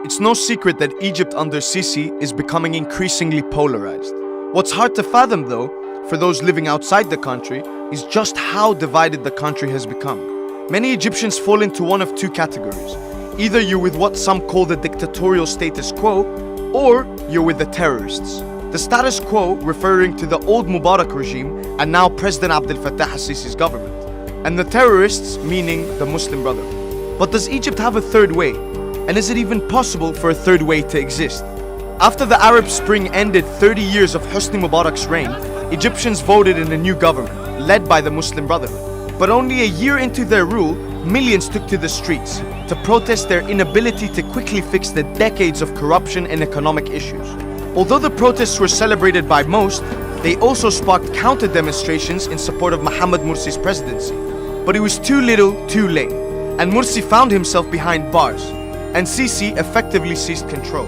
It's no secret that Egypt under Sisi is becoming increasingly polarized. What's hard to fathom, though, for those living outside the country, is just how divided the country has become. Many Egyptians fall into one of two categories. Either you're with what some call the dictatorial status quo, or you're with the terrorists. The status quo referring to the old Mubarak regime and now President Abdel Fattah al-Sisi's government, and the terrorists meaning the Muslim Brotherhood. But does Egypt have a third way? And is it even possible for a third way to exist? After the Arab Spring ended 30 years of Hosni Mubarak's reign, Egyptians voted in a new government, led by the Muslim Brotherhood. But only a year into their rule, millions took to the streets to protest their inability to quickly fix the decades of corruption and economic issues. Although the protests were celebrated by most, they also sparked counter-demonstrations in support of Mohamed Morsi's presidency. But it was too little, too late, and Morsi found himself behind bars, and Sisi effectively seized control.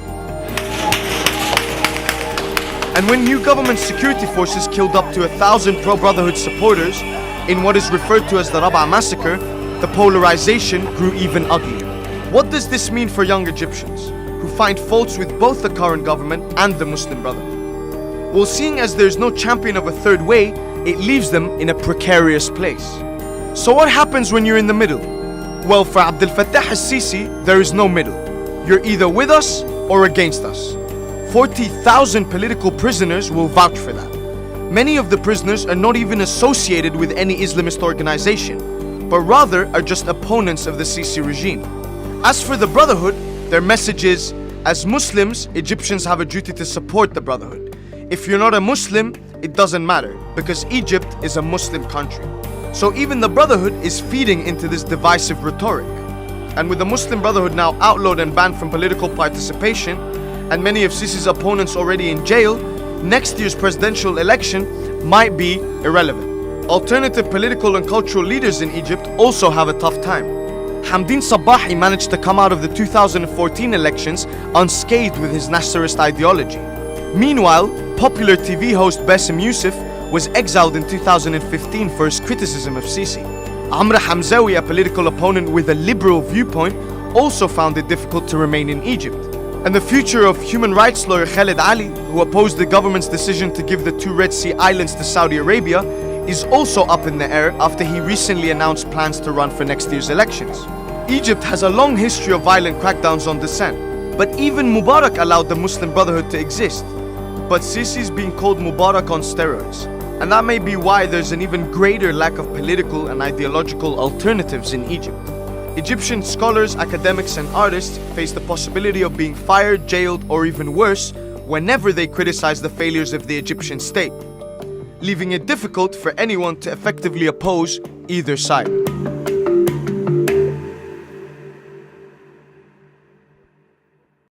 And when new government security forces killed up to 1,000 pro-Brotherhood supporters in what is referred to as the Rabaa massacre, the polarization grew even uglier. What does this mean for young Egyptians, who find faults with both the current government and the Muslim Brotherhood? Well, seeing as there's no champion of a third way, it leaves them in a precarious place. So what happens when you're in the middle? Well, for Abdel Fattah al-Sisi, there is no middle. You're either with us or against us. 40,000 political prisoners will vouch for that. Many of the prisoners are not even associated with any Islamist organization, but rather are just opponents of the Sisi regime. As for the Brotherhood, their message is, as Muslims, Egyptians have a duty to support the Brotherhood. If you're not a Muslim, it doesn't matter, because Egypt is a Muslim country. So even the Brotherhood is feeding into this divisive rhetoric. And with the Muslim Brotherhood now outlawed and banned from political participation, and many of Sisi's opponents already in jail, next year's presidential election might be irrelevant. Alternative political and cultural leaders in Egypt also have a tough time. Hamdeen Sabahi managed to come out of the 2014 elections unscathed with his Nasserist ideology. Meanwhile, popular TV host Bassem Youssef was exiled in 2015 for his criticism of Sisi. Amra Hamzawi, a political opponent with a liberal viewpoint, also found it difficult to remain in Egypt. And the future of human rights lawyer Khaled Ali, who opposed the government's decision to give the two Red Sea islands to Saudi Arabia, is also up in the air after he recently announced plans to run for next year's elections. Egypt has a long history of violent crackdowns on dissent, but even Mubarak allowed the Muslim Brotherhood to exist. But Sisi is being called Mubarak on steroids, and that may be why there's an even greater lack of political and ideological alternatives in Egypt. Egyptian scholars, academics and artists face the possibility of being fired, jailed or even worse whenever they criticize the failures of the Egyptian state, leaving it difficult for anyone to effectively oppose either side.